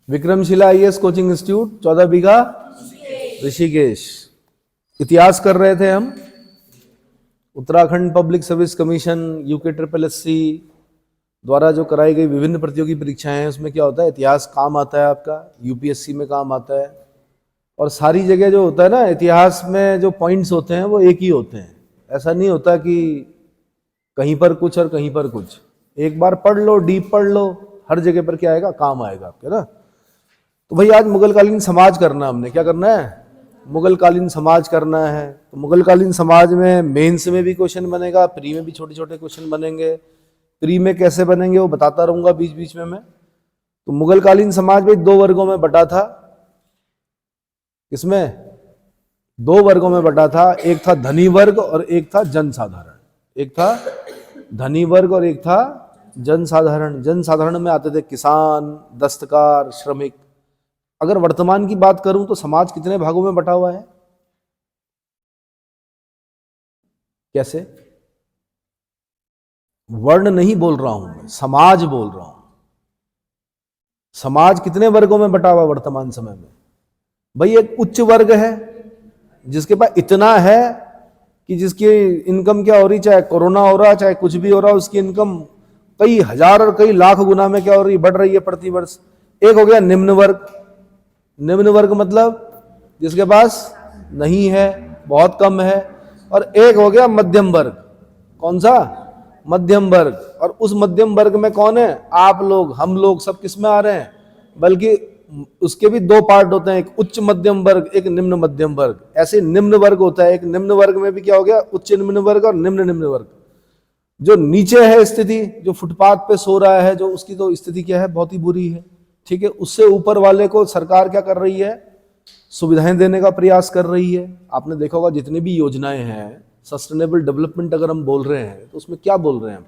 Vikramshila IAS coaching institute 14 बीघा ऋषिकेश। इतिहास कर रहे थे हम। Uttarakhand public service commission UKSSC द्वारा जो कराई गई विभिन्न प्रतियोगी परीक्षाएं हैं, उसमें क्या होता है, इतिहास काम आता है आपका, UPSC में काम आता है। और सारी जगह जो होता है ना, इतिहास में जो पॉइंट्स होते हैं वो एक ही होते हैं। ऐसा नहीं होता कि कहीं पर कुछ और कहीं पर कुछ। एक बार पढ़ लो, डीप पढ़ लो, हर जगह पर क्या आएगा, काम आएगा आपके ना। तो भाई आज मुगलकालीन समाज करना, हमने क्या करना है, मुगलकालीन समाज करना है। तो मुगलकालीन समाज में मेंस में भी क्वेश्चन बनेगा, प्री में भी छोटे छोटे क्वेश्चन बनेंगे। प्री में कैसे बनेंगे वो बताता रहूंगा बीच बीच में मैं। तो मुगलकालीन समाज भाई 2 वर्गों में बटा था। किसमें? 2 वर्गों में बटा था। एक था धनी वर्ग और एक था जनसाधारण। एक था धनी वर्ग और एक था जनसाधारण। जनसाधारण में आते थे किसान, दस्तकार, श्रमिक। अगर वर्तमान की बात करूं तो समाज कितने भागों में बटा हुआ है? कैसे? वर्ण नहीं बोल रहा हूं मैं, समाज बोल रहा हूं। समाज कितने वर्गों में बटा हुआ वर्तमान समय में? भाई एक उच्च वर्ग है जिसके पास इतना है कि जिसकी इनकम क्या हो रही, चाहे कोरोना हो रहा चाहे कुछ भी हो रहा, उसकी इनकम कई हजार और कई लाख गुना में क्या हो रही, बढ़ रही है प्रति वर्ष। एक हो गया निम्न वर्ग। निम्न वर्ग मतलब जिसके पास नहीं है, बहुत कम है। और एक हो गया मध्यम वर्ग। कौन सा? मध्यम वर्ग। और उस मध्यम वर्ग में कौन है? आप लोग, हम लोग, सब किस में आ रहे हैं? बल्कि उसके भी 2 पार्ट होते हैं, एक उच्च मध्यम वर्ग, एक निम्न मध्यम वर्ग। ऐसे निम्न वर्ग होता है। एक निम्न वर्ग में भी क्या हो गया, उच्च निम्न वर्ग और निम्न निम्न वर्ग। जो नीचे है स्थिति, जो फुटपाथ पे सो रहा है, जो उसकी तो स्थिति क्या है, बहुत ही बुरी है। ठीक है। उससे ऊपर वाले को सरकार क्या कर रही है, सुविधाएं देने का प्रयास कर रही है। आपने देखा होगा जितनी भी योजनाएं हैं, सस्टेनेबल डेवलपमेंट अगर हम बोल रहे हैं तो उसमें क्या बोल रहे हैं हम?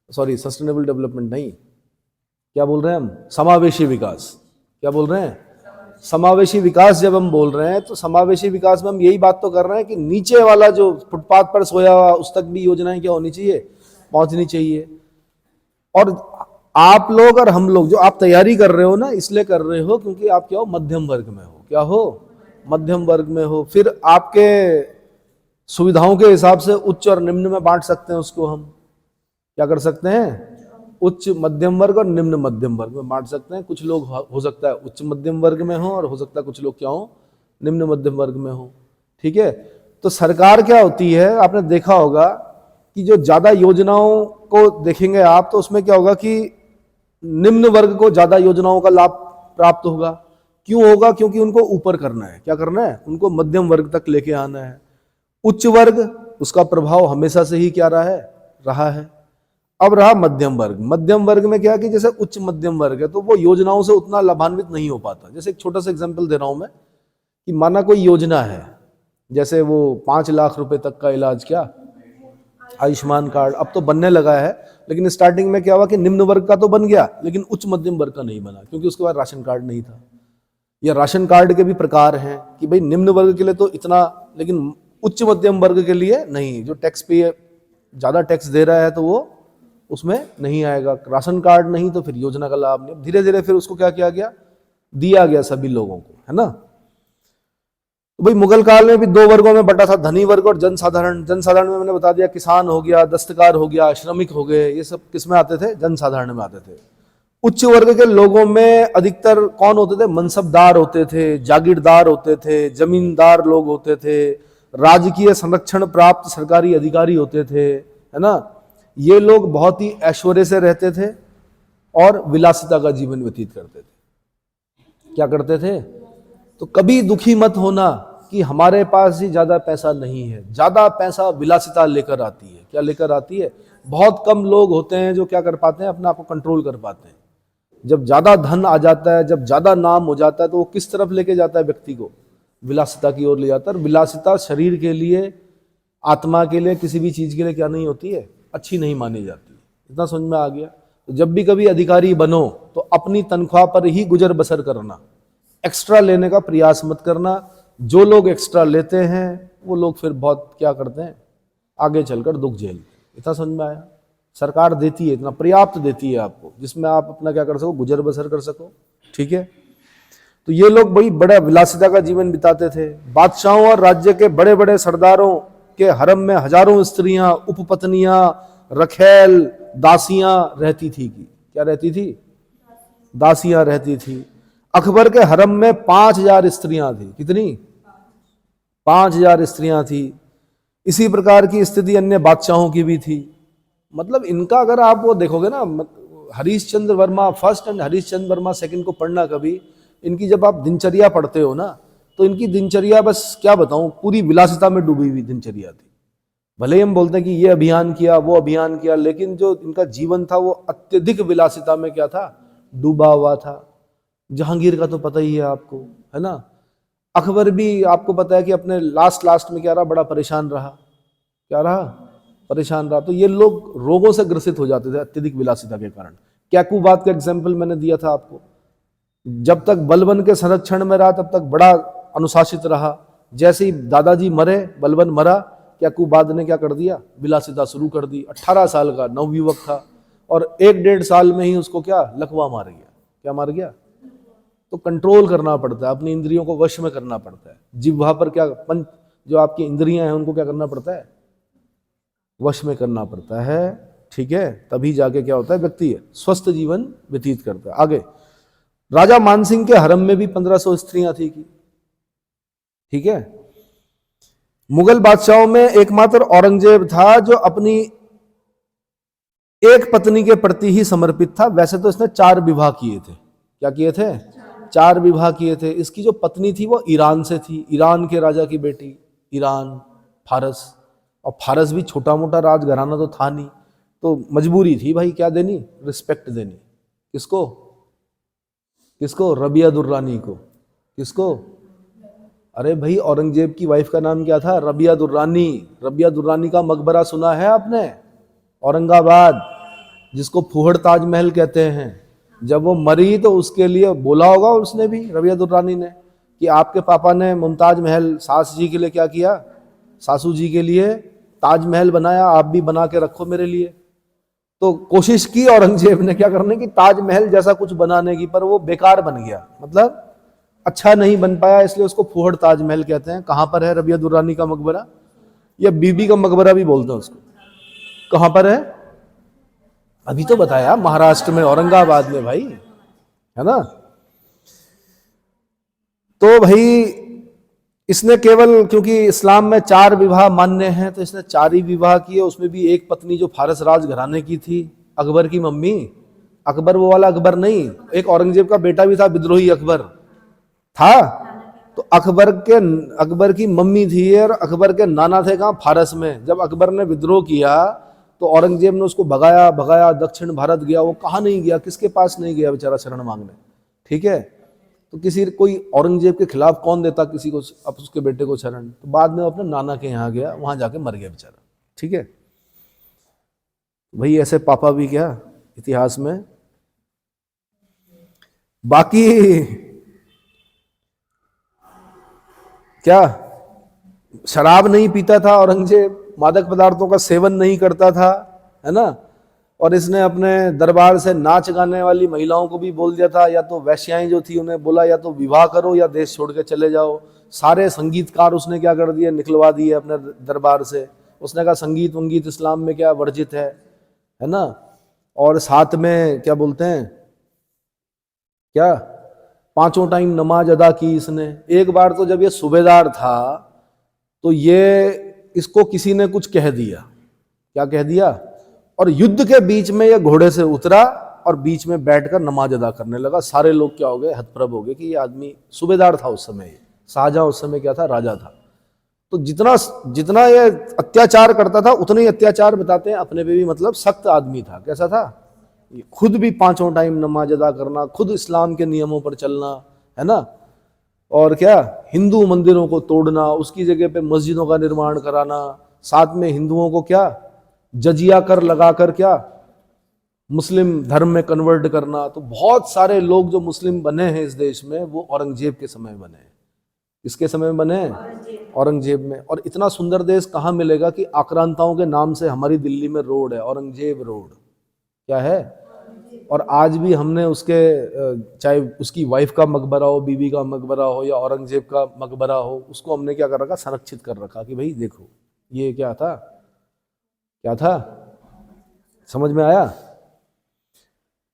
सॉरी, सस्टेनेबल डेवलपमेंट नहीं, क्या बोल रहे हैं हम? समावेशी विकास। क्या बोल रहे हैं? समावेशी विकास। जब हम बोल रहे हैं तो समावेशी विकास में हम यही बात तो कर रहे हैं कि नीचे वाला जो फुटपाथ पर सोया हुआ, उस तक भी योजनाएं क्या होनी चाहिए, पहुंचनी चाहिए। और आप लोग और हम लोग जो आप तैयारी कर रहे हो ना, इसलिए कर रहे हो क्योंकि आप क्या हो, मध्यम वर्ग में हो। क्या हो? मध्यम वर्ग में हो। फिर आपके सुविधाओं के हिसाब से उच्च और निम्न में बांट सकते हैं उसको। हम क्या कर सकते हैं, उच्च मध्यम वर्ग और निम्न मध्यम वर्ग में बांट सकते हैं। कुछ लोग हो सकता है उच्च मध्यम वर्ग में हो और हो सकता है कुछ लोग क्या हो, निम्न मध्यम वर्ग में हो। ठीक है। तो सरकार क्या होती है, आपने देखा होगा कि जो ज्यादा योजनाओं को देखेंगे आप, तो उसमें क्या होगा कि निम्न वर्ग को ज्यादा योजनाओं का लाभ प्राप्त होगा। क्यों होगा? क्योंकि उनको ऊपर करना है। क्या करना है? उनको मध्यम वर्ग तक लेके आना है। उच्च वर्ग, उसका प्रभाव हमेशा से ही क्या रहा है। अब रहा मध्यम वर्ग। मध्यम वर्ग में क्या है कि जैसे उच्च मध्यम वर्ग है तो वो योजनाओं से उतना लाभान्वित नहीं हो पाता। जैसे एक छोटा सा एग्जांपल दे रहा हूं मैं कि माना कोई योजना है, जैसे वो 5 लाख रुपए तक का इलाज, क्या आयुष्मान कार्ड अब तो बनने लगा है, लेकिन स्टार्टिंग में क्या हुआ कि निम्न वर्ग का तो बन गया लेकिन उच्च मध्यम वर्ग का नहीं बना, क्योंकि उसके बाद राशन कार्ड नहीं था। या राशन कार्ड के भी प्रकार हैं कि भाई निम्न वर्ग के लिए तो इतना, लेकिन उच्च मध्यम वर्ग के लिए नहीं। जो टैक्स पे ज्यादा टैक्स दे रहा है तो वो उसमें नहीं आएगा। राशन कार्ड नहीं तो फिर योजना का लाभ नहीं। धीरे धीरे फिर उसको क्या किया गया, दिया गया सभी लोगों को, है ना। तो भाई मुगल काल में भी 2 वर्गों में बटा था, धनी वर्ग और जनसाधारण। जनसाधारण में मैंने बता दिया, किसान हो गया, दस्तकार हो गया, श्रमिक हो गए, ये सब किस में आते थे, जनसाधारण में आते थे। उच्च वर्ग के लोगों में अधिकतर कौन होते थे, मनसबदार होते थे, जागीरदार होते थे, जमींदार लोग होते थे, राजकीय संरक्षण प्राप्त सरकारी अधिकारी होते थे, है ना। ये लोग बहुत ही ऐश्वर्य से रहते थे और विलासिता का जीवन व्यतीत करते थे। क्या करते थे? तो कभी दुखी मत होना कि हमारे पास ही ज्यादा पैसा नहीं है। ज्यादा पैसा विलासिता लेकर आती है। क्या लेकर आती है? बहुत कम लोग होते हैं जो क्या कर पाते हैं, अपने आप को कंट्रोल कर पाते हैं। जब ज्यादा धन आ जाता है, जब ज्यादा नाम हो जाता है, तो वो किस तरफ लेके जाता है व्यक्ति को, विलासिता की ओर ले जाता है। और विलासिता शरीर के लिए, आत्मा के लिए, किसी भी चीज के लिए क्या नहीं होती है, अच्छी नहीं मानी जाती। इतना समझ में आ गया। तो जब भी कभी अधिकारी बनो तो अपनी तनख्वाह पर ही गुजर बसर करना, एक्स्ट्रा लेने का प्रयास मत करना। जो लोग एक्स्ट्रा लेते हैं वो लोग फिर बहुत क्या करते हैं, आगे चलकर दुख झेलते। इतना समझ में आया। सरकार देती है, इतना पर्याप्त देती है आपको, जिसमें आप अपना क्या कर सको, गुजर बसर कर सको। ठीक है। तो ये लोग बड़ी बड़ा विलासिता का जीवन बिताते थे। बादशाहों और राज्य के बड़े बड़े सरदारों के हरम में हजारों स्त्रियां, उपपत्नियां, रखेल, दासियां रहती थी। क्या रहती थी? दासियां रहती थी। अकबर के हरम में 5,000 स्त्रियां थी। कितनी? 5,000 स्त्रियां थी। इसी प्रकार की स्थिति अन्य बादशाहों की भी थी। मतलब इनका अगर आप वो देखोगे ना, Harish Chandra Verma first and Harish Chandra Verma second को पढ़ना कभी, इनकी जब आप दिनचर्या पढ़ते हो ना, तो इनकी दिनचर्या बस क्या बताऊं, पूरी विलासिता में डूबी हुई दिनचर्या थी। भले ही हम बोलते हैं कि ये अभियान किया, वो अभियान किया, लेकिन जो इनका जीवन था वो अत्यधिक विलासिता में क्या था? डूबा हुआ था। जहांगीर का तो पता ही है आपको, है ना। अकबर भी आपको पता है कि अपने लास्ट में क्या रहा? बड़ा परेशान रहा। क्या रहा? परेशान रहा। तो ये लोग रोगों से ग्रसित हो जाते थे अत्यधिक विलासिता के कारण। कैकुबात का एग्जाम्पल मैंने दिया था आपको। जब तक बलबन के संरक्षण में रहा तब तक बड़ा अनुशासित रहा। जैसे ही दादाजी मरे, बलबन मरा, कैकुबाद ने क्या कर दिया? विलासिता शुरू कर दी। 18 साल का नवयुवक था और 1-1.5 साल में ही उसको क्या? लकवा मार गया। क्या मार गया? तो कंट्रोल करना पड़ता है, अपनी इंद्रियों को वश में करना पड़ता है। जिह्वा पर क्या पंच, जो आपकी इंद्रियां हैं उनको क्या करना पड़ता है? वश में करना पड़ता है। ठीक है, तभी जाके क्या होता है? व्यक्ति स्वस्थ जीवन व्यतीत करता है। आगे, राजा मानसिंह के हरम में भी 1500 स्त्रियां थी की। ठीक है। मुगल बादशाहों में एकमात्र औरंगजेब था जो अपनी एक पत्नी के प्रति ही समर्पित था। वैसे तो इसने 4 विवाह किए थे। क्या किए थे? 4 विवाह किए थे। इसकी जो पत्नी थी वो ईरान से थी, ईरान के राजा की बेटी। ईरान, फारस, और फारस भी छोटा मोटा राजघराना तो था नहीं, तो मजबूरी थी भाई क्या देनी? रिस्पेक्ट देनी। किसको? किसको? रबिया दुर्रानी को। किसको? अरे भाई, औरंगजेब की वाइफ का नाम क्या था? रबिया दुर्रानी। रबिया दुर्रानी का मकबरा सुना है आपने? औरंगाबाद, जिसको फूहड़ ताजमहल कहते हैं। जब वो मरी तो उसके लिए बोला होगा उसने भी, रबिया दुर्रानी ने, कि आपके पापा ने मुमताज महल सास जी के लिए क्या किया? सासू जी के लिए ताजमहल बनाया, आप भी बना के रखो मेरे लिए। तो कोशिश की औरंगजेब ने क्या करने की? ताजमहल जैसा कुछ बनाने की, पर वो बेकार बन गया, मतलब अच्छा नहीं बन पाया, इसलिए उसको फूहड़ ताजमहल कहते हैं। कहां पर है रबिया दुर्रानी का मकबरा? या बीबी का मकबरा भी बोलते हैं उसको। कहां पर है? अभी तो बताया, महाराष्ट्र में, औरंगाबाद में भाई, है ना। तो भाई इसने केवल, क्योंकि इस्लाम में 4 विवाह मान्य हैं, तो इसने 4 ही विवाह किए। उसमें भी एक पत्नी जो फारस राजघराने की थी, अकबर की मम्मी। अकबर वो वाला अकबर नहीं, एक औरंगजेब का बेटा भी था, विद्रोही अकबर था। तो अकबर की मम्मी थी और अकबर के नाना थे कहाँ? फारस में। जब अकबर ने विद्रोह किया तो औरंगजेब ने उसको भगाया भगाया, दक्षिण भारत गया। वो कहाँ नहीं गया? किसके पास नहीं गया बेचारा शरण मांगने? ठीक है। तो कोई औरंगजेब के खिलाफ कौन देता किसी को, अब उसके बेटे को शरण? तो बाद में अपने नाना के यहाँ गया, वहां जाके मर गया बेचारा। ठीक है भाई, ऐसे पापा भी क्या इतिहास में। बाकी क्या, शराब नहीं पीता था औरंगजेब, मादक पदार्थों का सेवन नहीं करता था, है ना। और इसने अपने दरबार से नाच गाने वाली महिलाओं को भी बोल दिया था, या तो वैश्याएं जो थी उन्हें बोला या तो विवाह करो या देश छोड़ के चले जाओ। सारे संगीतकार उसने क्या कर दिए? निकलवा दिए अपने दरबार से। उसने कहा संगीत वंगीत इस्लाम में क्या वर्जित है ना। और साथ में क्या बोलते हैं, क्या 5 टाइम नमाज अदा की इसने। एक बार तो जब ये सूबेदार था तो ये इसको किसी ने कुछ कह दिया। क्या कह दिया? और युद्ध के बीच में ये घोड़े से उतरा और बीच में बैठकर नमाज अदा करने लगा। सारे लोग क्या हो गए? हतप्रभ हो गए कि ये आदमी सूबेदार था उस समय। शाहजहां उस समय क्या था? राजा था। तो जितना जितना ये अत्याचार करता था उतने ही अत्याचार बताते हैं अपने पे भी, मतलब सख्त आदमी था। कैसा था? खुद भी 5 टाइम नमाज अदा करना, खुद इस्लाम के नियमों पर चलना, है ना। और क्या, हिंदू मंदिरों को तोड़ना, उसकी जगह पे मस्जिदों का निर्माण कराना, साथ में हिंदुओं को क्या जजिया कर लगाकर क्या मुस्लिम धर्म में कन्वर्ट करना। तो बहुत सारे लोग जो मुस्लिम बने हैं इस देश में वो औरंगजेब के समय में बने हैं। किसके समय में बने हैं? औरंगजेब में। और इतना सुंदर देश कहाँ मिलेगा कि आक्रांताओं के नाम से हमारी दिल्ली में रोड है, औरंगजेब रोड। क्या है? और आज भी हमने उसके चाहे उसकी वाइफ का मकबरा हो, बीवी का मकबरा हो या औरंगजेब का मकबरा हो, उसको हमने क्या कर रखा, संरक्षित कर रखा कि भाई देखो ये क्या था, क्या था, समझ में आया।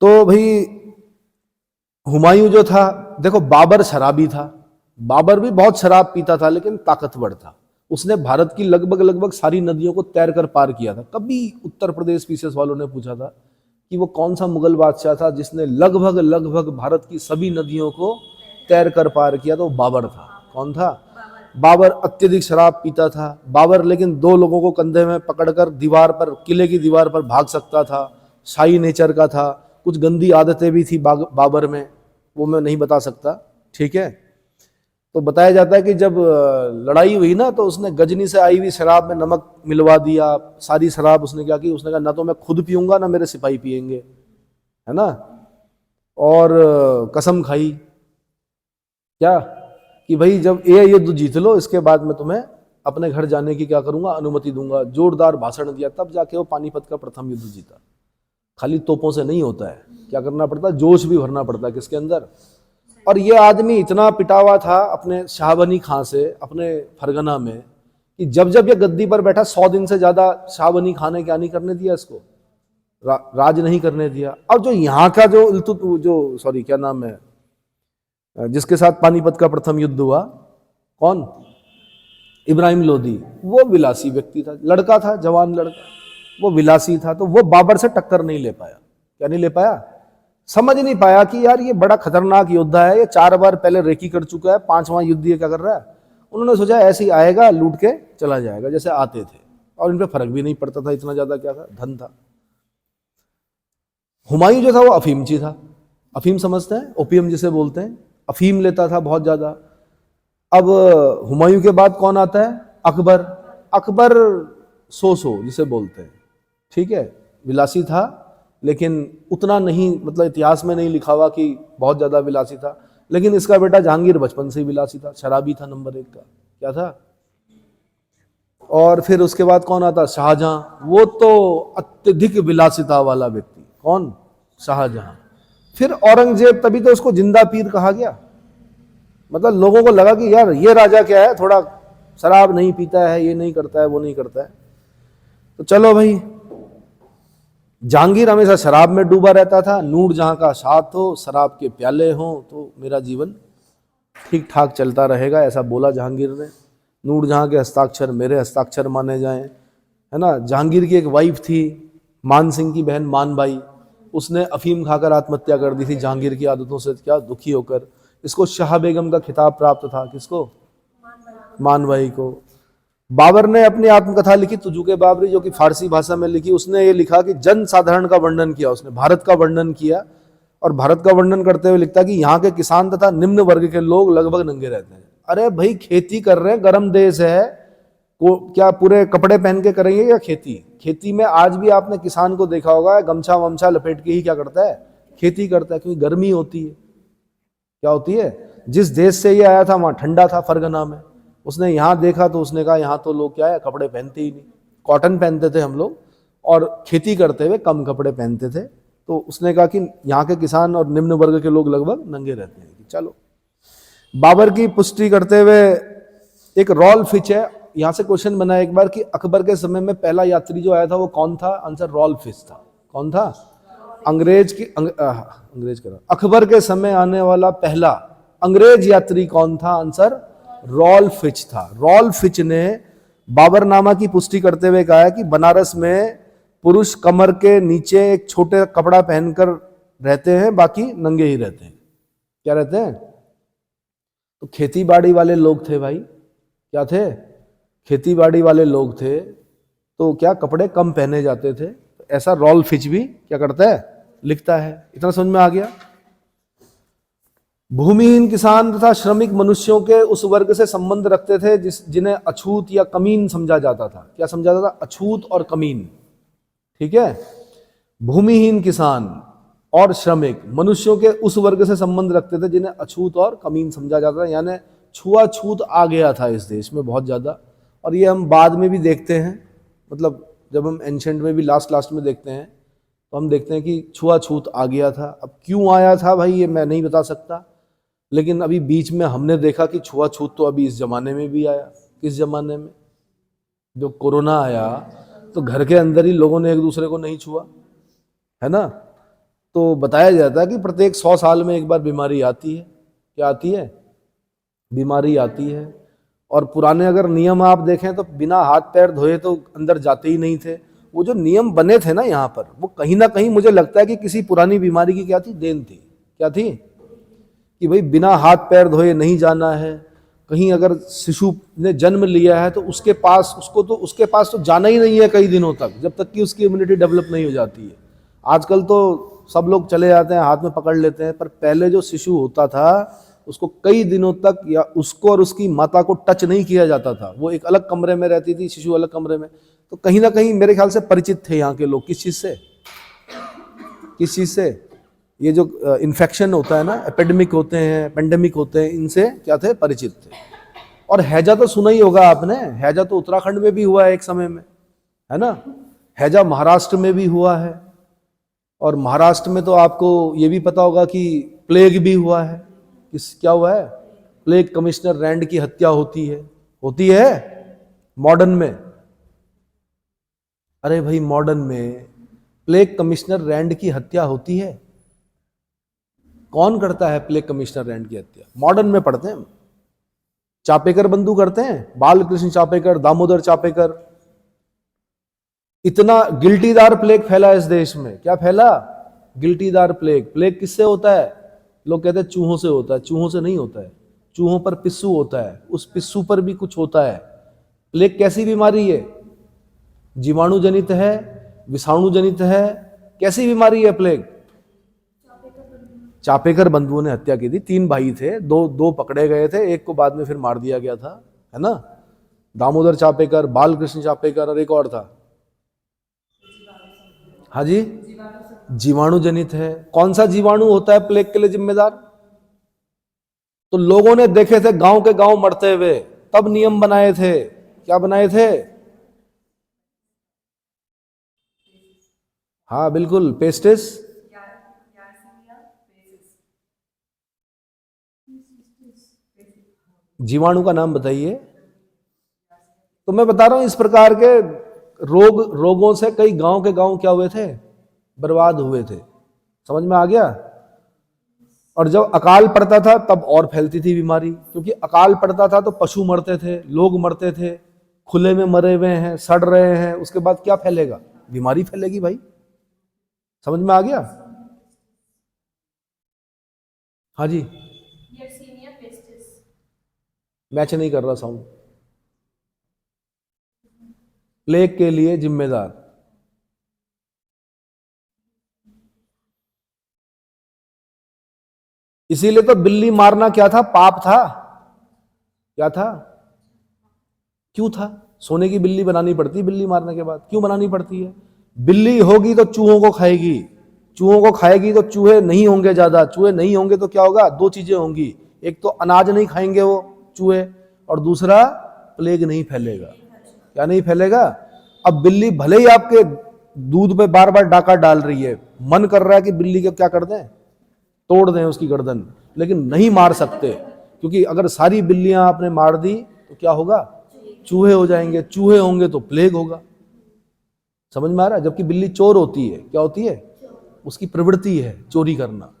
तो भाई हुमायूं जो था, देखो बाबर शराबी था, बाबर भी बहुत शराब पीता था लेकिन ताकतवर था। उसने भारत की लगभग लगभग सारी नदियों को तैर कर पार किया था। कभी उत्तर प्रदेश पीसेस वालों ने पूछा था कि वो कौन सा मुगल बादशाह था जिसने लगभग लगभग भारत की सभी नदियों को तैर कर पार किया, तो बाबर था। कौन था? बाबर अत्यधिक शराब पीता था बाबर, लेकिन दो लोगों को कंधे में पकड़कर दीवार पर, किले की दीवार पर भाग सकता था। शाही नेचर का था, कुछ गंदी आदतें भी थी बाबर में, वो मैं नहीं बता सकता, ठीक है। तो बताया जाता है कि जब लड़ाई हुई ना, तो उसने गजनी से आई हुई शराब में नमक मिलवा दिया। सारी शराब उसने क्या की, उसने कहा ना तो मैं खुद पीऊंगा ना मेरे सिपाही पिएंगे, है ना। और कसम खाई क्या कि भाई जब ये युद्ध जीत लो इसके बाद मैं तुम्हें अपने घर जाने की क्या करूंगा, अनुमति दूंगा। जोरदार भाषण दिया, तब जाके वो पानीपत का प्रथम युद्ध जीता। खाली तोपों से नहीं होता है, क्या करना पड़ता है, जोश भी भरना पड़ता है किसके अंदर। और ये आदमी इतना पिटा हुआ था अपने शाहबनी खां से, अपने फरगना में, कि जब जब ये गद्दी पर बैठा 100 दिन से ज्यादा शाहबनी खां ने क्या नहीं करने दिया इसको, राज नहीं करने दिया। अब जो यहाँ का जो सॉरी क्या नाम है, जिसके साथ पानीपत का प्रथम युद्ध हुआ, कौन, इब्राहिम लोदी, वो विलासी व्यक्ति था, लड़का था, जवान लड़का, वो विलासी था। तो वो बाबर से टक्कर नहीं ले पाया। क्या नहीं ले पाया? समझ नहीं पाया कि यार ये बड़ा खतरनाक योद्धा है, ये 4 बार पहले रेकी कर चुका है, 5वां युद्ध ये क्या कर रहा है। उन्होंने सोचा ऐसे ही आएगा, लूट के चला जाएगा जैसे आते थे, और इन पे फर्क भी नहीं पड़ता था इतना ज्यादा, क्या था, धन था। हुमायूं जो था वो अफीमची था, अफीम समझते हैं, ओपियम जिसे बोलते हैं, अफीम लेता था बहुत ज्यादा। अब हुमायूं के बाद कौन आता है? अकबर। अकबर सो जिसे बोलते हैं, ठीक है, विलासी था लेकिन उतना नहीं, मतलब इतिहास में नहीं लिखा हुआ कि बहुत ज्यादा विलासी था। लेकिन इसका बेटा जहांगीर बचपन से ही विलासी था, शराबी था नंबर 1 का, क्या था। और फिर उसके बाद कौन आता? शाहजहां। वो तो अत्यधिक विलासिता वाला व्यक्ति, कौन? शाहजहां। फिर औरंगजेब, तभी तो उसको जिंदा पीर कहा गया। मतलब लोगों को लगा कि यार ये राजा क्या है, थोड़ा शराब नहीं पीता है, ये नहीं करता है, वो नहीं करता है। तो चलो भाई, जहांगीर हमेशा शराब में डूबा रहता था। नूर जहां का साथ हो, शराब के प्याले हो, तो मेरा जीवन ठीक ठाक चलता रहेगा, ऐसा बोला जहांगीर ने। नूर जहां के हस्ताक्षर मेरे हस्ताक्षर माने जाएं, है ना। जहांगीर की एक वाइफ थी, मान सिंह की बहन मानबाई, उसने अफीम खाकर आत्महत्या कर दी थी जहांगीर की आदतों से क्या दुखी होकर। इसको शाह बेगम का खिताब प्राप्त था, किसको? मानबाई को। बाबर ने अपनी आत्मकथा लिखी तुजुके बाबरी, जो कि फारसी भाषा में लिखी। उसने ये लिखा कि जन साधारण का वर्णन किया, उसने भारत का वर्णन किया, और भारत का वर्णन करते हुए लिखता कि यहाँ के किसान तथा निम्न वर्ग के लोग लगभग नंगे रहते हैं। अरे भाई खेती कर रहे हैं, गर्म देश है, को क्या पूरे कपड़े पहन के करेंगे या खेती? खेती में आज भी आपने किसान को देखा होगा, गमछा वमछा लपेट के ही क्या करता है, खेती करता है, क्योंकि गर्मी होती है। क्या होती है? जिस देश से ये आया था वहां ठंडा था, फरगना में। उसने यहाँ देखा तो उसने कहा यहाँ तो लोग क्या है, कपड़े पहनते ही नहीं, कॉटन पहनते थे हम लोग, और खेती करते हुए कम कपड़े पहनते थे। तो उसने कहा कि यहाँ के किसान और निम्न वर्ग के लोग लगभग नंगे रहते हैं। चलो, बाबर की पुष्टि करते हुए एक रॉल फिच है, यहाँ से क्वेश्चन बना एक बार कि अकबर के समय में पहला यात्री जो आया था वो कौन था? आंसर रॉल फिच था। कौन था? अकबर के समय आने वाला पहला अंग्रेज यात्री कौन था? आंसर रॉल फिच था। रॉल फिच ने बाबरनामा की पुष्टि करते हुए कहा है कि बनारस में पुरुष कमर के नीचे एक छोटे कपड़ा पहनकर रहते हैं, बाकी नंगे ही रहते हैं। क्या रहते हैं? तो खेती बाड़ी वाले लोग थे भाई, क्या थे? खेती बाड़ी वाले लोग थे, तो क्या कपड़े कम पहने जाते थे। ऐसा रॉल फिच भी क्या करता है, लिखता है। इतना समझ में आ गया। भूमिहीन किसान तथा श्रमिक मनुष्यों के उस वर्ग से संबंध रखते थे जिन्हें अछूत या कमीन समझा जाता था। क्या समझा जाता था? अछूत और कमीन, ठीक है। भूमिहीन किसान और श्रमिक मनुष्यों के उस वर्ग से संबंध रखते थे जिन्हें अछूत और कमीन समझा जाता था। यानी छुआछूत आ गया था इस देश में बहुत ज्यादा, और ये हम बाद में भी देखते हैं, मतलब जब हम एंशेंट में भी लास्ट में देखते हैं तो हम देखते हैं कि छुआछूत आ गया था। अब क्यों आया था भाई ये मैं नहीं बता सकता, लेकिन अभी बीच में हमने देखा कि छुआछूत तो अभी इस जमाने में भी आया। किस जमाने में? जो कोरोना आया तो घर के अंदर ही लोगों ने एक दूसरे को नहीं छुआ, है ना। तो बताया जाता है कि प्रत्येक 100 साल में एक बार बीमारी आती है। क्या आती है? बीमारी आती है। और पुराने अगर नियम आप देखें तो बिना हाथ पैर धोए तो अंदर जाते ही नहीं थे। वो जो नियम बने थे ना यहाँ पर, वो कहीं ना कहीं मुझे लगता है कि किसी पुरानी बीमारी की क्या थी, देन थी। क्या थी? कि भाई बिना हाथ पैर धोए नहीं जाना है। कहीं अगर शिशु ने जन्म लिया है तो उसके पास तो जाना ही नहीं है कई दिनों तक, जब तक कि उसकी इम्यूनिटी डेवलप नहीं हो जाती है। आजकल तो सब लोग चले जाते हैं, हाथ में पकड़ लेते हैं, पर पहले जो शिशु होता था उसको कई दिनों तक या उसको और उसकी माता को टच नहीं किया जाता था। वो एक अलग कमरे में रहती थी, शिशु अलग कमरे में। तो कहीं ना कहीं मेरे ख्याल से परिचित थे यहाँ के लोग। किस चीज से? किस चीज से? ये जो इन्फेक्शन होता है ना, एपिडेमिक होते हैं, पेंडेमिक होते हैं, इनसे क्या थे? परिचित थे। और हैजा तो सुना ही होगा आपने। हैजा तो उत्तराखंड में भी हुआ है एक समय में, है ना। हैजा महाराष्ट्र में भी हुआ है। और महाराष्ट्र में तो आपको ये भी पता होगा कि प्लेग भी हुआ है। क्या हुआ है? प्लेग कमिश्नर रैंड की हत्या होती है मॉडर्न में। अरे भाई मॉडर्न में प्लेग कमिश्नर रैंड की हत्या होती है? कौन करता है प्लेग कमिश्नर रैंड की हत्या? मॉडर्न में पढ़ते हैं। चापेकर बंधु करते हैं, बालकृष्ण चापेकर, दामोदर चापेकर। इतना गिल्टीदार प्लेग फैला इस देश में। क्या फैला? गिल्टीदार प्लेग। प्लेग किससे होता है? लोग कहते हैं चूहों से होता है। चूहों से नहीं होता है। चूहों पर पिस्सू होता है, उस पिस्सू पर भी कुछ होता है। प्लेग कैसी बीमारी है? जीवाणु जनित है, विषाणु जनित है। कैसी बीमारी है प्लेग? चापेकर बंधुओं ने हत्या की थी। 3 भाई थे, दो पकड़े गए थे, एक को बाद में फिर मार दिया गया था, है ना। दामोदर चापेकर, बालकृष्ण चापेकर और एक और था। हाँ जी, जीवाणु जनित है। कौन सा जीवाणु होता है प्लेग के लिए जिम्मेदार? तो लोगों ने देखे थे गांव के गांव मरते हुए, तब नियम बनाए थे। क्या बनाए थे? हाँ बिल्कुल, पेस्टिस। जीवाणु का नाम बताइए। तो मैं बता रहा हूं इस प्रकार के रोगों से कई गांव के गांव क्या हुए थे? बर्बाद हुए थे। समझ में आ गया? और जब अकाल पड़ता था तब और फैलती थी बीमारी, क्योंकि अकाल पड़ता था तो पशु मरते थे, लोग मरते थे, खुले में मरे हुए हैं, सड़ रहे हैं। उसके बाद क्या फैलेगा? बीमारी फैलेगी भाई। समझ में आ गया? हाँ जी, मैच नहीं कर रहा साउंड। प्लेग के लिए जिम्मेदार इसीलिए तो बिल्ली मारना क्या था? पाप था। क्या था? क्यों था? सोने की बिल्ली बनानी पड़ती बिल्ली मारने के बाद। क्यों बनानी पड़ती है? बिल्ली होगी तो चूहों को खाएगी, चूहों को खाएगी तो चूहे नहीं होंगे ज्यादा। चूहे नहीं होंगे तो क्या होगा? 2 चीजें होंगी। एक तो अनाज नहीं खाएंगे वो चूहे, और दूसरा प्लेग नहीं फैलेगा। क्या नहीं फैलेगा? अब बिल्ली भले ही आपके दूध पे बार बार डाका डाल रही है, मन कर रहा है कि बिल्ली को क्या कर दें? तोड़ दें उसकी गर्दन, लेकिन नहीं मार सकते, क्योंकि अगर सारी बिल्लियां आपने मार दी तो क्या होगा? चूहे हो जाएंगे। चूहे होंगे तो प्लेग होगा। समझ में आ रहा है? जबकि बिल्ली चोर होती है। क्या होती है? उसकी प्रवृत्ति है चोरी करना।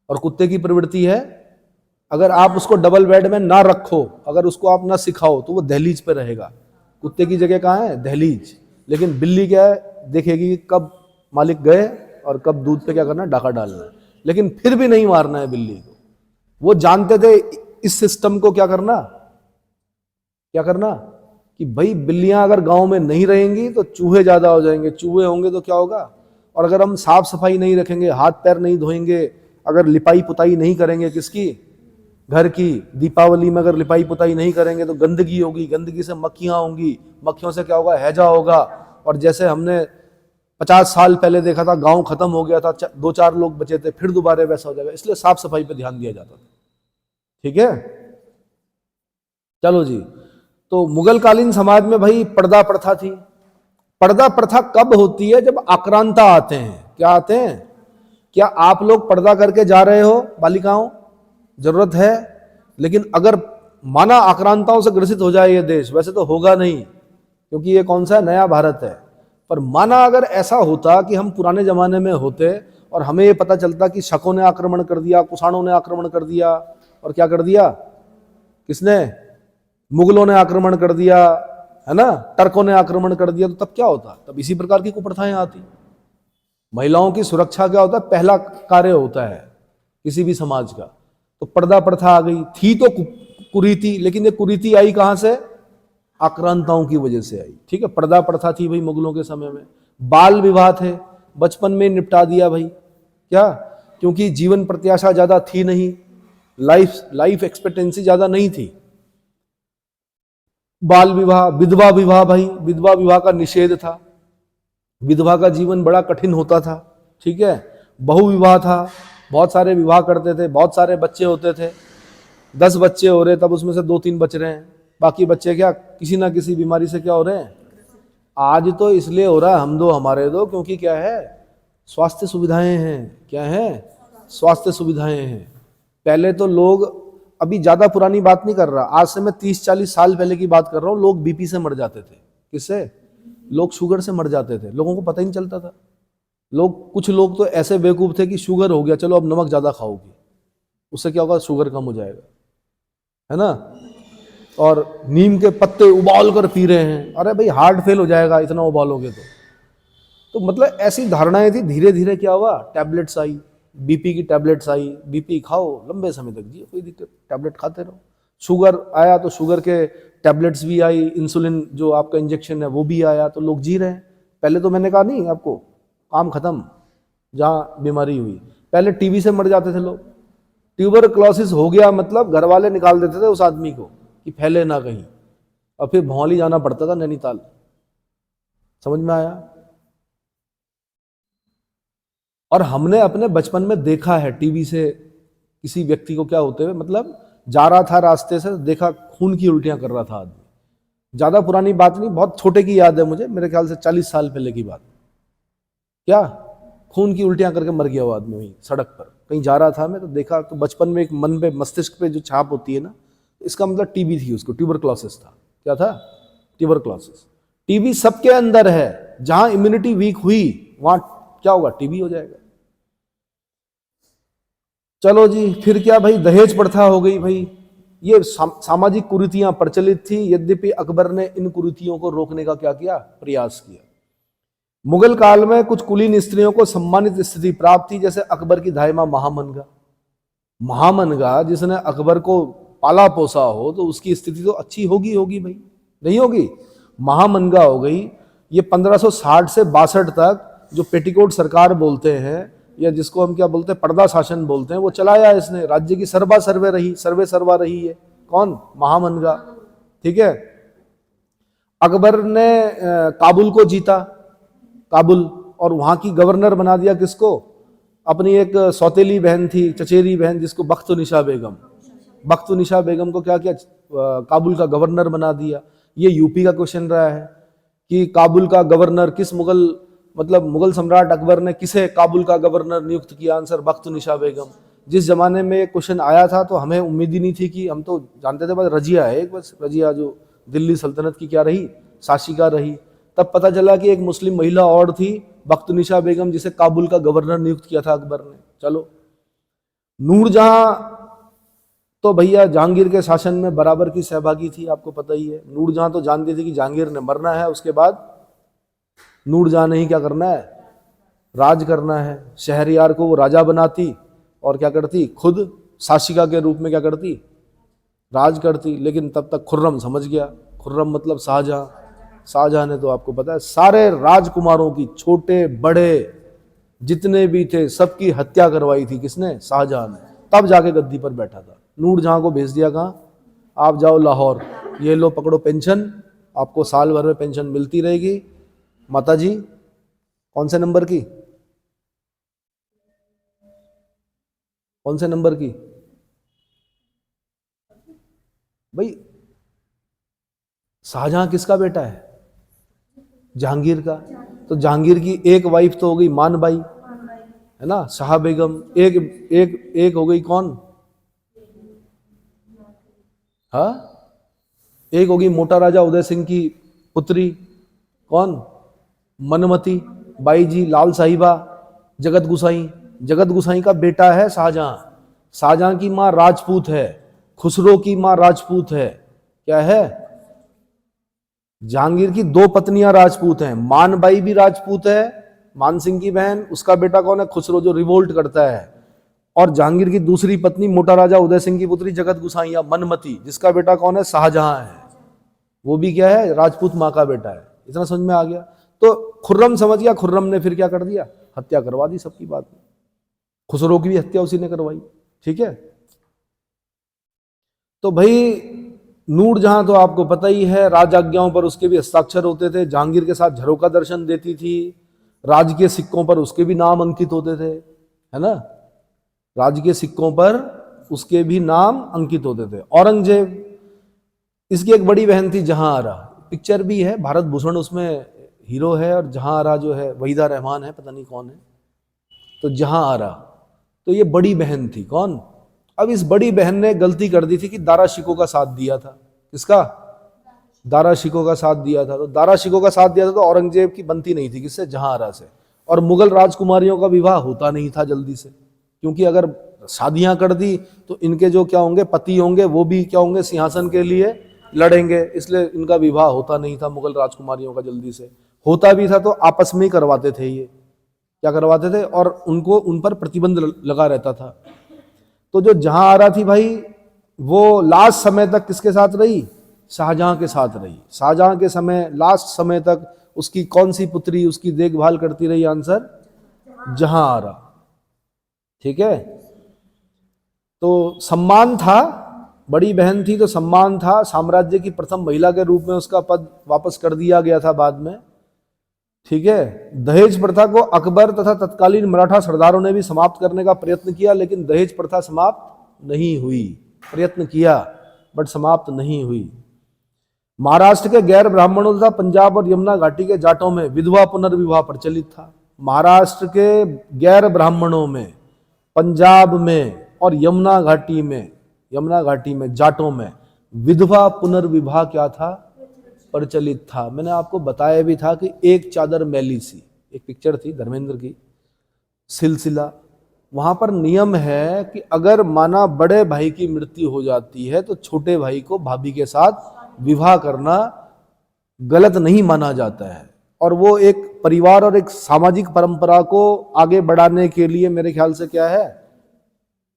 और कुत्ते की प्रवृत्ति है, अगर आप उसको डबल बेड में ना रखो, अगर उसको आप ना सिखाओ, तो वो दहलीज पे रहेगा। कुत्ते की जगह कहाँ है? दहलीज। लेकिन बिल्ली क्या है? देखेगी कब मालिक गए और कब दूध पे क्या करना है? डाका डालना है। लेकिन फिर भी नहीं मारना है बिल्ली को। वो जानते थे इस सिस्टम को क्या करना कि भाई बिल्लियां अगर गांव में नहीं रहेंगी तो चूहे ज्यादा हो जाएंगे। चूहे होंगे तो क्या होगा? और अगर हम साफ सफाई नहीं रखेंगे, हाथ पैर नहीं धोएंगे, अगर लिपाई पुताई नहीं करेंगे किसकी? घर की। दीपावली में अगर लिपाई पुताई नहीं करेंगे तो गंदगी होगी, गंदगी से मक्खियां होंगी, मक्खियों से क्या होगा? हैजा होगा। और जैसे हमने 50 साल पहले देखा था, गांव खत्म हो गया था, 2-4 लोग बचे थे, फिर दोबारा वैसा हो जाएगा। इसलिए साफ सफाई पे ध्यान दिया जाता था। ठीक है, चलो जी। तो मुगल कालीन समाज में भाई पर्दा प्रथा थी। पर्दा प्रथा कब होती है? जब आक्रांता आते हैं। क्या आते हैं? क्या आप लोग पर्दा करके जा रहे हो बालिकाओं? जरूरत है। लेकिन अगर माना आक्रांताओं से ग्रसित हो जाए ये देश, वैसे तो होगा नहीं क्योंकि ये कौन सा है, नया भारत है, पर माना अगर ऐसा होता कि हम पुराने जमाने में होते और हमें ये पता चलता कि शकों ने आक्रमण कर दिया, कुषाणों ने आक्रमण कर दिया, और क्या कर दिया, किसने, मुगलों ने आक्रमण कर दिया, है ना, टर्कों ने आक्रमण कर दिया, तो तब क्या होता? तब इसी प्रकार की कुप्रथाएं आती। महिलाओं की सुरक्षा क्या होता है, पहला कार्य होता है किसी भी समाज का। तो पर्दा प्रथा आ गई थी तो कुरीति, लेकिन ये कुरीति आई कहां से? आक्रांताओं की वजह से आई। ठीक है, पर्दा प्रथा थी भाई मुगलों के समय में। बाल विवाह थे, बचपन में निपटा दिया भाई। क्या? क्योंकि जीवन प्रत्याशा ज्यादा थी नहीं, लाइफ एक्सपेक्टेंसी ज्यादा नहीं थी। बाल विवाह, विधवा विवाह, भाई विधवा विवाह का निषेध था, विधवा का जीवन बड़ा कठिन होता था। ठीक है, बहु विवाह था, बहुत सारे विवाह करते थे, बहुत सारे बच्चे होते थे, 10 बच्चे हो रहे तब उसमें से 2-3 बच रहे हैं, बाकी बच्चे क्या किसी ना किसी बीमारी से क्या हो रहे हैं। आज तो इसलिए हो रहा है हम दो हमारे दो, क्योंकि क्या है, स्वास्थ्य सुविधाएं हैं। क्या है? स्वास्थ्य सुविधाएं हैं। पहले तो लोग, अभी ज्यादा पुरानी बात नहीं कर रहा, आज से मैं 30-40 साल पहले की बात कर रहा हूं, लोग बीपी से मर जाते थे। किससे? लोग शुगर से मर जाते थे, लोगों को पता ही नहीं चलता था। कुछ लोग तो ऐसे बेवकूफ थे कि शुगर हो गया, चलो अब नमक ज्यादा खाओगी, उससे क्या होगा, शुगर कम हो जाएगा, है ना। और नीम के पत्ते उबाल कर पी रहे हैं, अरे भाई हार्ट फेल हो जाएगा इतना उबालोगे तो मतलब ऐसी धारणाएं थी। धीरे धीरे क्या हुआ, टैबलेट्स आई, बीपी की टैबलेट्स आई, बीपी खाओ लंबे समय तक जियो, कोई दिक्कत, टैबलेट खाते रहो। शुगर आया तो शुगर के टैबलेट्स भी आई, इंसुलिन जो आपका इंजेक्शन है वो भी आया, तो लोग जी रहे हैं। पहले तो मैंने कहा नहीं आपको, काम खत्म जहां बीमारी हुई। पहले टीबी से मर जाते थे लोग, ट्यूबरक्लोसिस हो गया मतलब घर वाले निकाल देते थे उस आदमी को कि फैले ना कहीं, और फिर भौली जाना पड़ता था, नैनीताल। समझ में आया? और हमने अपने बचपन में देखा है टीबी से किसी व्यक्ति को क्या होते हुए, मतलब जा रहा था रास्ते से, देखा खून की उल्टियां कर रहा था आदमी। ज्यादा पुरानी बात नहीं, बहुत छोटे की याद है मुझे, मेरे ख्याल से 40 साल पहले की बात। क्या? खून की उल्टियां करके मर गया वो आदमी वहीं सड़क पर, कहीं जा रहा था मैं तो देखा। तो बचपन में एक मन पे, मस्तिष्क पे जो छाप होती है ना, इसका मतलब टीबी थी उसको, ट्यूबरक्लोसिस था। क्या था? ट्यूबरक्लोसिस। टीबी सबके अंदर है, जहां इम्यूनिटी वीक हुई वहां क्या होगा, टीबी हो जाएगा। चलो जी, फिर क्या भाई, दहेज प्रथा हो गई भाई। ये सामाजिक कुरीतियां प्रचलित थी, यद्यपि अकबर ने इन कुरीतियों को रोकने का क्या किया, प्रयास किया। मुगल काल में कुछ कुलीन स्त्रियों को सम्मानित स्थिति प्राप्त थी, जैसे अकबर की धाइमा महामनगा। महामनगा जिसने अकबर को पाला पोसा हो तो उसकी स्थिति तो अच्छी होगी भाई, नहीं होगी? महामनगा हो गई। ये 1560 से 62 तक जो पेटीकोट सरकार बोलते हैं, या जिसको हम क्या बोलते हैं, पर्दा शासन बोलते हैं, वो चलाया इसने। राज्य की सर्वा सर्वे रही, सर्वे सर्वा रही है कौन? महामनगा। ठीक है, अकबर ने काबुल को जीता, काबुल, और वहां की गवर्नर बना दिया किसको? अपनी एक सौतेली बहन थी, चचेरी बहन, जिसको बख्तुनिशा बेगम। बख्तुनिशा बेगम को क्या किया, काबुल का गवर्नर बना दिया। ये यूपी का क्वेश्चन रहा है कि काबुल का गवर्नर किस मुगल, मतलब मुगल सम्राट अकबर ने किसे काबुल का गवर्नर नियुक्त किया? आंसर बख्तुनिशा बेगम। जिस जमाने में क्वेश्चन आया था तो हमें उम्मीद ही नहीं थी कि, हम तो जानते थे बस रजिया है एक, बस रजिया जो दिल्ली सल्तनत की क्या रही, शासिका रही। तब पता चला कि एक मुस्लिम महिला और थी, बख्तुनिशा बेगम, जिसे काबुल का गवर्नर नियुक्त किया था अकबर ने। चलो, नूरजहां तो भैया जहांगीर के शासन में बराबर की सहभागी थी, आपको पता ही है। नूरजहां तो जानती थी कि जहांगीर ने मरना है, उसके बाद नूरजहां ने ही क्या करना है, राज करना है। शहरयार को वो राजा बनाती और क्या करती, खुद शासिका के रूप में क्या करती, राज करती। लेकिन तब तक खुर्रम समझ गया, खुर्रम मतलब शाहजहां। शाहजहां ने तो आपको पता है सारे राजकुमारों की, छोटे बड़े जितने भी थे सबकी हत्या करवाई थी, किसने? शाहजहां ने। तब जाके गद्दी पर बैठा था। नूरजहां को भेज दिया कहाँ, आप जाओ लाहौर, ये लो पकड़ो पेंशन, आपको साल भर में पेंशन मिलती रहेगी। माता जी कौन से नंबर की, कौन से नंबर की भाई? शाहजहां किसका बेटा है? जहांगीर का। तो जहांगीर की एक वाइफ तो हो गई मानबाई, है ना, शाह बेगम। एक एक एक हो गई कौन, हाँ, एक होगी मोटा राजा उदय सिंह की पुत्री कौन, मनमती बाई जी, लाल साहिबा, जगत गुसाई। जगत गुसाई का बेटा है शाहजहां। शाहजहां की मां राजपूत है, खुसरो की मां राजपूत है। क्या है, जहांगीर की दो पत्नियां राजपूत हैं, मानबाई भी राजपूत है, मान सिंह की बहन, उसका बेटा कौन है, खुसरो जो रिवोल्ट करता है। और जहांगीर की दूसरी पत्नी मोटा राजा उदय सिंह की पुत्री जगत गुसाई या मनमती, जिसका बेटा कौन है, शाहजहां है। वो भी क्या है, राजपूत मां का बेटा है। इतना समझ में आ गया। तो खुर्रम समझ गया, खुर्रम ने फिर क्या कर दिया, हत्या करवा दी सबकी बात में। खुसरो की भी हत्या उसी ने करवाई। ठीक है, तो भाई नूरजहां तो आपको पता ही है, राजाज्ञाओं पर उसके भी हस्ताक्षर होते थे। जहांगीर के साथ झरोका दर्शन देती थी। राजकीय सिक्कों पर उसके भी नाम अंकित होते थे, है ना, राजकीय सिक्कों पर उसके भी नाम अंकित होते थे। औरंगजेब, इसकी एक बड़ी बहन थी जहां आरा, पिक्चर भी है, भारत भूषण उसमें हीरो है, और जहां आरा जो है वहीदा रहमान है, पता नहीं कौन है। तो जहां आरा, तो ये बड़ी बहन थी कौन। अब इस बड़ी बहन ने गलती कर दी थी कि दारा शिकोह का साथ दिया था। किसका, दारा शिकोह का साथ दिया था। तो दारा शिकोह का साथ दिया था तो औरंगजेब की बनती नहीं थी, किससे, जहां आरा से। और मुगल राजकुमारियों का विवाह होता नहीं था जल्दी से, क्योंकि अगर शादियां कर दी तो इनके जो क्या होंगे, पति होंगे, वो भी क्या होंगे, सिंहासन के लिए लड़ेंगे, इसलिए इनका विवाह होता नहीं था मुगल राजकुमारियों का जल्दी से। होता भी था तो आपस में ही करवाते थे, ये क्या करवाते थे, और उनको उन पर प्रतिबंध लगा रहता था। तो जो जहां आरा थी भाई, वो लास्ट समय तक किसके साथ रही, शाहजहां के साथ रही। शाहजहां के समय, लास्ट समय तक उसकी कौन सी पुत्री उसकी देखभाल करती रही, आंसर जहां आरा। ठीक है, तो सम्मान था, बड़ी बहन थी तो सम्मान था। साम्राज्य की प्रथम महिला के रूप में उसका पद वापस कर दिया गया था बाद में। ठीक है, दहेज प्रथा को अकबर तथा तत्कालीन मराठा सरदारों ने भी समाप्त करने का प्रयत्न किया, लेकिन दहेज प्रथा समाप्त नहीं हुई। प्रयत्न किया बट समाप्त नहीं हुई। महाराष्ट्र के गैर ब्राह्मणों तथा पंजाब और यमुना घाटी के जाटों में विधवा पुनर्विवाह प्रचलित था। महाराष्ट्र के गैर ब्राह्मणों में, पंजाब में और यमुना घाटी में जाटों में विधवा पुनर्विवाह क्या था, प्रचलित था। मैंने आपको बताया भी था कि एक चादर मैली सी, एक पिक्चर थी धर्मेंद्र की, सिलसिला। वहां पर नियम है कि अगर माना बड़े भाई की मृत्यु हो जाती है तो छोटे भाई को भाभी के साथ विवाह करना गलत नहीं माना जाता है। और वो एक परिवार और एक सामाजिक परंपरा को आगे बढ़ाने के लिए मेरे ख्याल से क्या है,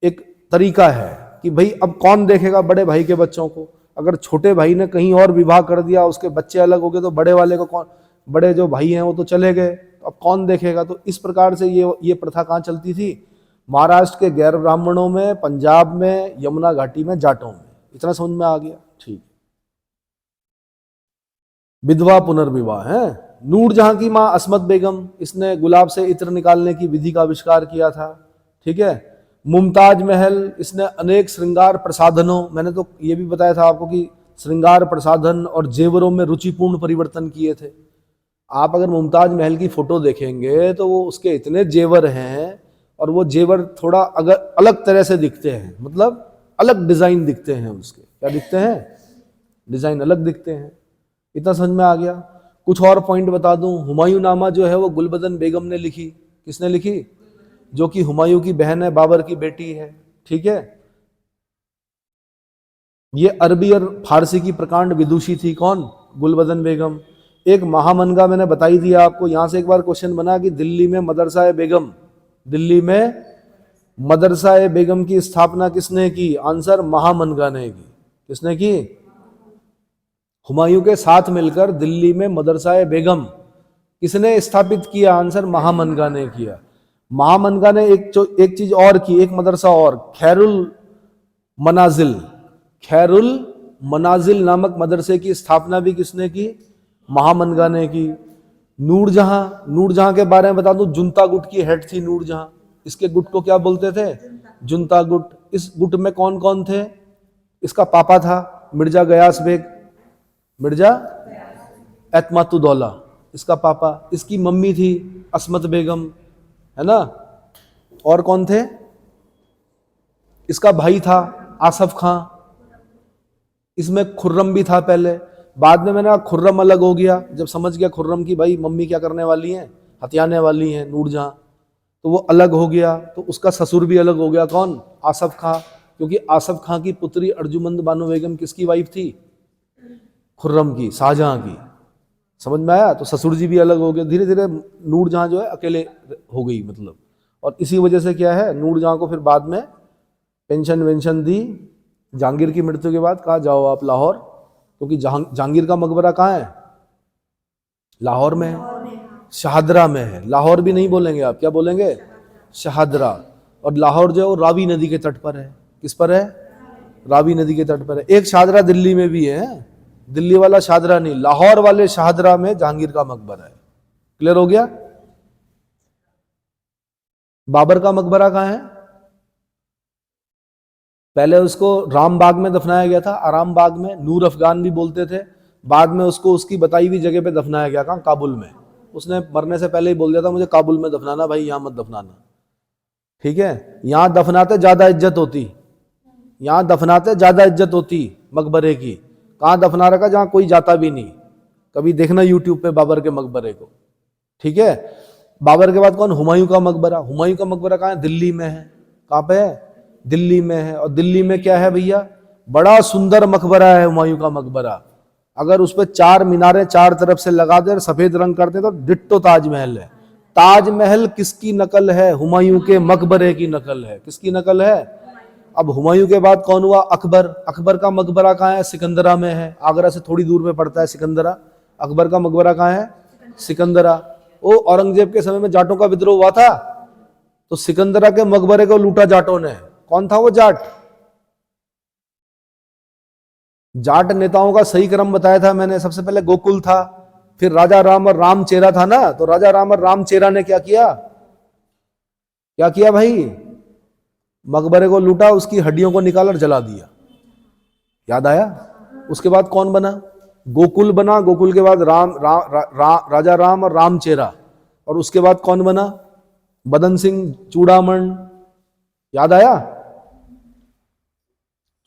एक तरीका है कि भाई अब कौन देखेगा बड़े भाई के बच्चों को। अगर छोटे भाई ने कहीं और विवाह कर दिया, उसके बच्चे अलग हो गए, तो बड़े वाले को कौन, बड़े जो भाई हैं वो तो चले गए, तो अब कौन देखेगा। तो इस प्रकार से ये प्रथा कहाँ चलती थी, महाराष्ट्र के गैर ब्राह्मणों में, पंजाब में, यमुना घाटी में, जाटों में। इतना समझ में आ गया। ठीक, विधवा पुनर्विवाह है। नूरजहां की मां असमत बेगम, इसने गुलाब से इत्र निकालने की विधि का आविष्कार किया था। ठीक है, मुमताज महल, इसने अनेक श्रृंगार प्रसाधनों, मैंने तो ये भी बताया था आपको कि श्रृंगार प्रसाधन और जेवरों में रुचिपूर्ण परिवर्तन किए थे। आप अगर मुमताज महल की फोटो देखेंगे तो वो उसके इतने जेवर हैं, और वो जेवर थोड़ा अगर अलग तरह से दिखते हैं, मतलब अलग डिजाइन दिखते हैं उसके। क्या दिखते हैं, डिजाइन अलग दिखते हैं। इतना समझ में आ गया। कुछ और पॉइंट बता दूं, हुमायूं नामा जो है वो गुलबदन बेगम ने लिखी। किसने लिखी, जो कि हुमायूं की बहन है, बाबर की बेटी है। ठीक है, ये अरबी और फारसी की प्रकांड विदुषी थी। कौन, गुलबदन बेगम। एक महामनगा मैंने बताई थी आपको, यहां से एक बार क्वेश्चन बना कि दिल्ली में मदरसा ए बेगम, दिल्ली में मदरसा ए बेगम की स्थापना किसने की, आंसर महामनगा ने की। किसने की, हुमायूं के साथ मिलकर दिल्ली में मदरसा ए बेगम किसने स्थापित किया, आंसर महामनगा ने किया। महामनगा ने एक चीज और की, एक मदरसा और, खैरुल मनाजिल नामक मदरसे की स्थापना भी किसने की, महामनगा ने की। नूरजहां के बारे में बता दूं, जुनता गुट की हेड थी नूरजहां। इसके गुट को क्या बोलते थे, जुनता गुट। इस गुट में कौन कौन थे, इसका पापा था मिर्जा गयास बेग, मिर्जा एतमातुद्दौला, इसका पापा। इसकी मम्मी थी असमत बेगम, है ना। और कौन थे? इसका भाई था आसफ खां, इसमें खुर्रम भी था पहले। बाद में मैंने कहा खुर्रम अलग हो गया, जब समझ गया खुर्रम की भाई मम्मी क्या करने वाली हैं, हथियाने वाली हैं नूरजहां, तो वो अलग हो गया। तो उसका ससुर भी अलग हो गया, कौन? आसफ खां। क्योंकि आसफ खां की पुत्री अर्जुमंद बानो बेगम किसकी वाइफ थी? खुर्रम की, शाहजहां की। समझ में आया? तो ससुर जी भी अलग हो गए। धीरे धीरे नूरजहां जो है अकेले हो गई मतलब। और इसी वजह से क्या है, नूरजहां को फिर बाद में पेंशन वेंशन दी। जहांगीर की मृत्यु के बाद कहा जाओ आप लाहौर, क्योंकि जहांगीर का मकबरा कहाँ है? लाहौर में है, शाहदरा में है। लाहौर भी नहीं बोलेंगे आप, क्या बोलेंगे? शाहदरा। और लाहौर जो है वो रावी नदी के तट पर है। किस पर है? रावी नदी के तट पर है। एक शाहदरा दिल्ली में भी है, दिल्ली वाला शाहदरा नहीं, लाहौर वाले शाहदरा में जहांगीर का मकबरा है। क्लियर हो गया? बाबर का मकबरा कहाँ है? पहले उसको राम बाग में दफनाया गया था, आराम बाग में, नूर अफगान भी बोलते थे। बाद में उसको उसकी बताई हुई जगह पे दफनाया गया, कहाँ? काबुल में। उसने मरने से पहले ही बोल दिया था मुझे काबुल में दफनाना भाई, यहां मत दफनाना। ठीक है, यहां दफनाते ज्यादा इज्जत होती, यहां दफनाते ज्यादा इज्जत होती मकबरे की। कहां दफना रखा? जहां कोई जाता भी नहीं। कभी देखना यूट्यूब पे बाबर के मकबरे को। ठीक है, बाबर के बाद कौन? हुमायूं का मकबरा। हुमायूं का मकबरा कहाँ है? दिल्ली में है। कहां पे है? दिल्ली में है। और दिल्ली में क्या है भैया? बड़ा सुंदर मकबरा है हुमायूं का मकबरा। अगर उस पर 4 मीनारें चार तरफ से लगा दे, सफेद रंग कर दे, तो डिट्टो ताजमहल है। ताजमहल किसकी नकल है? हुमायूं के मकबरे की नकल है। किसकी नकल है? अब हुमायूं के बाद कौन हुआ? अकबर। अकबर का मकबरा कहाँ है? सिकंदरा में है। आगरा से थोड़ी दूर में पड़ता है सिकंदरा। अकबर का मकबरा कहाँ है? सिकंदरा। ओ, औरंगजेब के समय में जाटों का विद्रोह हुआ था, तो सिकंदरा के मकबरे को लूटा जाटों ने। कौन था वो जाट? जाट नेताओं का सही क्रम बताया था मैंने। सबसे पहले गोकुल था, फिर राजा राम और राम चेरा था ना। तो राजा राम और राम चेरा ने क्या किया? क्या किया भाई? मकबरे को लूटा, उसकी हड्डियों को निकाल और जला दिया। याद आया? उसके बाद कौन बना? गोकुल बना। गोकुल के बाद राजा राम और राम चेरा। और उसके बाद कौन बना? बदन सिंह चूड़ामन। याद आया?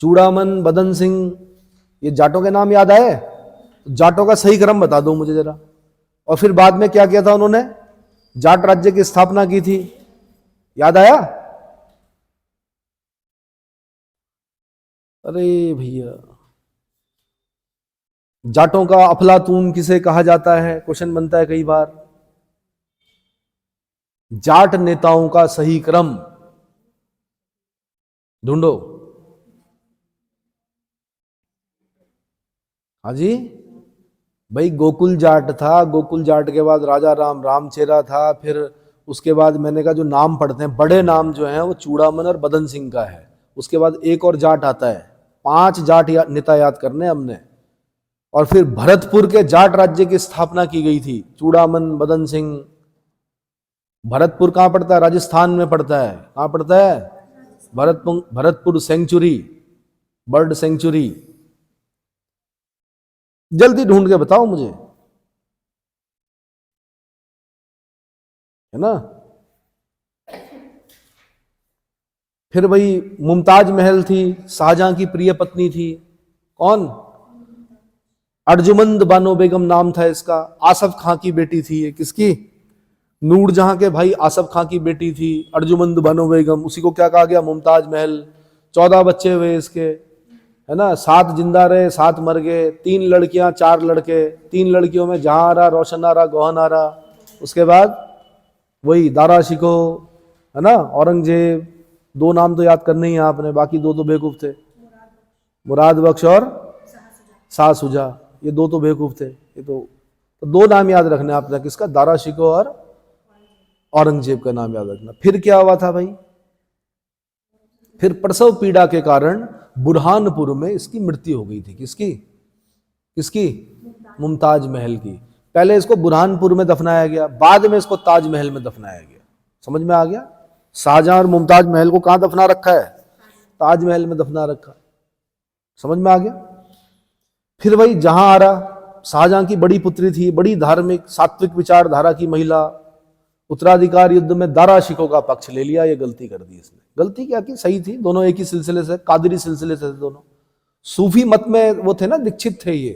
चूड़ामन, बदन सिंह, ये जाटों के नाम याद आए? जाटों का सही क्रम बता दो मुझे जरा। और फिर बाद में क्या किया था उन्होंने? जाट राज्य की स्थापना की थी। याद आया? अरे भैया, जाटों का अफलातून किसे कहा जाता है? क्वेश्चन बनता है कई बार। जाट नेताओं का सही क्रम ढूंढो। हाँ जी भाई, गोकुल जाट था। गोकुल जाट के बाद राजा राम, राम चेरा था। फिर उसके बाद मैंने कहा जो नाम पढ़ते हैं, बड़े नाम जो हैं वो चूड़ामन और बदन सिंह का है। उसके बाद एक और जाट आता है। 5 जाट नेता याद करने हमने। और फिर भरतपुर के जाट राज्य की स्थापना की गई थी। चूड़ामन, बदन सिंह। भरतपुर कहां पड़ता है? राजस्थान में पड़ता है। कहां पड़ता है? Bharatpur sanctuary, bird sanctuary. जल्दी ढूंढ के बताओ मुझे, है ना। फिर वही मुमताज महल थी, शाहजहां की प्रिय पत्नी थी। कौन? अर्जुमंद बानो बेगम नाम था इसका। आसफ खां की बेटी थी ये। किसकी? नूरजहां के भाई आसफ खां की बेटी थी अर्जुमंद बानो बेगम। उसी को क्या कहा गया? मुमताज महल। 14 बच्चे हुए इसके, है ना। 7 जिंदा रहे, 7 मर गए। 3 लड़कियां, 4 लड़के। 3 लड़कियों में जहां आरा, रोशन आरा, गोहन आरा। उसके बाद वही दारा शिको, है ना, औरंगजेब। 2 नाम तो याद करने ही हैं आपने, बाकी 2 तो बेवकूफ थे। मुराद बख्श और शाह सुजा, ये 2 तो बेवकूफ थे। ये तो 2 नाम याद रखने आपने। किसका? दारा शिको और औरंगजेब का नाम याद रखना। फिर क्या हुआ था भाई? फिर प्रसव पीड़ा के कारण बुरहानपुर में इसकी मृत्यु हो गई थी। किसकी? किसकी? मुमताज महल की। पहले इसको बुरहानपुर में दफनाया गया, बाद में इसको ताजमहल में दफनाया गया। समझ में आ गया? शाहजहां और मुमताज महल को कहां दफना रखा है? ताजमहल में दफना रखा। समझ में आ गया? फिर वही जहां आ रहा, शाहजहां की बड़ी पुत्री थी, बड़ी धार्मिक सात्विक विचारधारा की महिला। उत्तराधिकार युद्ध में दारा शिकोह का पक्ष ले लिया, ये गलती कर दी इसने। गलती क्या की, सही थी, दोनों एक ही सिलसिले से, कादरी सिलसिले से थे दोनों, सूफी मत में वो थे ना, दीक्षित थे ये,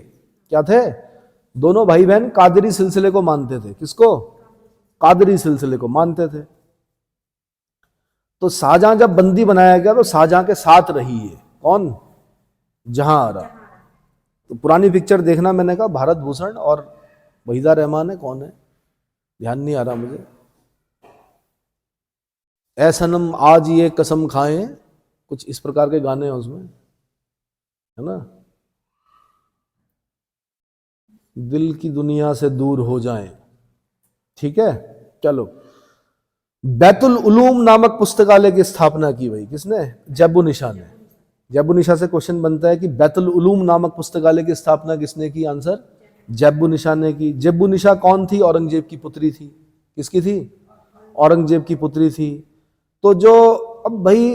क्या थे, दोनों भाई बहन कादरी सिलसिले को मानते थे। किसको? कादरी सिलसिले को मानते थे। तो शाहजहां जब बंदी बनाया गया तो शाहजहां के साथ रही है कौन? जहांआरा। तो पुरानी पिक्चर देखना, मैंने कहा भारत भूषण और वहीदा रहमान है, कौन है ध्यान नहीं आ रहा मुझे। ऐ सनम आज ये कसम खाएं, कुछ इस प्रकार के गाने हैं उसमें, है ना। दिल की दुनिया से दूर हो जाएं, ठीक है। चलो, बैतुल उलूम नामक पुस्तकालय की स्थापना की भाई किसने? जैबुनिशा ने। जैबुनिशा से क्वेश्चन बनता है कि बैतुल उलूम नामक पुस्तकालय की स्थापना किसने की? आंसर जैबुनिशा ने की। जैबुनिशा कौन थी? औरंगजेब की पुत्री थी। किसकी थी? औरंगजेब की पुत्री थी। तो जो अब भाई